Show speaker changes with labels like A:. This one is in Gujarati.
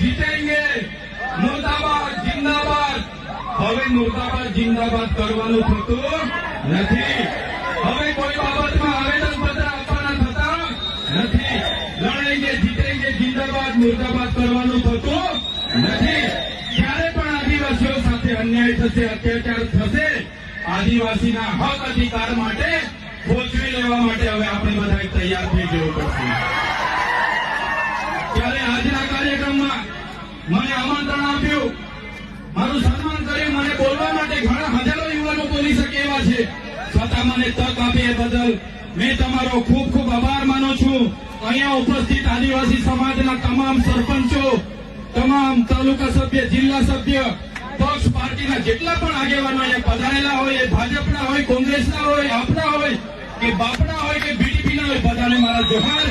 A: जीतेंगे मुर्दाबाद जिंदाबाद હવે મુર્દાબાદ જિંદાબાદ કરવાનું થતું નથી। હવે કોઈ બાબતમાં આવેદનપત્ર આપવાના થતા નથી। લડાઈને જીતેંગે જિંદાબાદ મુર્દાબાદ કરવાનું થતું નથી। જ્યારે પણ આદિવાસીઓ સાથે અન્યાય થશે, અત્યાચાર થશે, આદિવાસીના હક અધિકાર માટે પહોંચવી લેવા માટે હવે આપણે બધા તૈયાર થઈ જવું પડશે। ત્યારે આજના કાર્યક્રમમાં મને આમંત્રણ આપ્યું, મારું સન્માન કર્યું, મને બોલવા માટે ઘણા હજારો યુવાનો બોલી શકે એવા છે, છતાં મને તક આપી એ બદલ મેં તમારો ખૂબ ખૂબ આભાર માનું છું। અહીંયા ઉપસ્થિત આદિવાસી સમાજના તમામ સરપંચો, તમામ તાલુકા સભ્ય, જિલ્લા સભ્ય, પક્ષ પાર્ટીના જેટલા પણ આગેવાનો અહીંયા પધારેલા હોય, એ ભાજપના હોય, કોંગ્રેસના હોય, આપના હોય કે બાપના હોય કે બીડીપીના હોય, બધાને મારા જોહાર।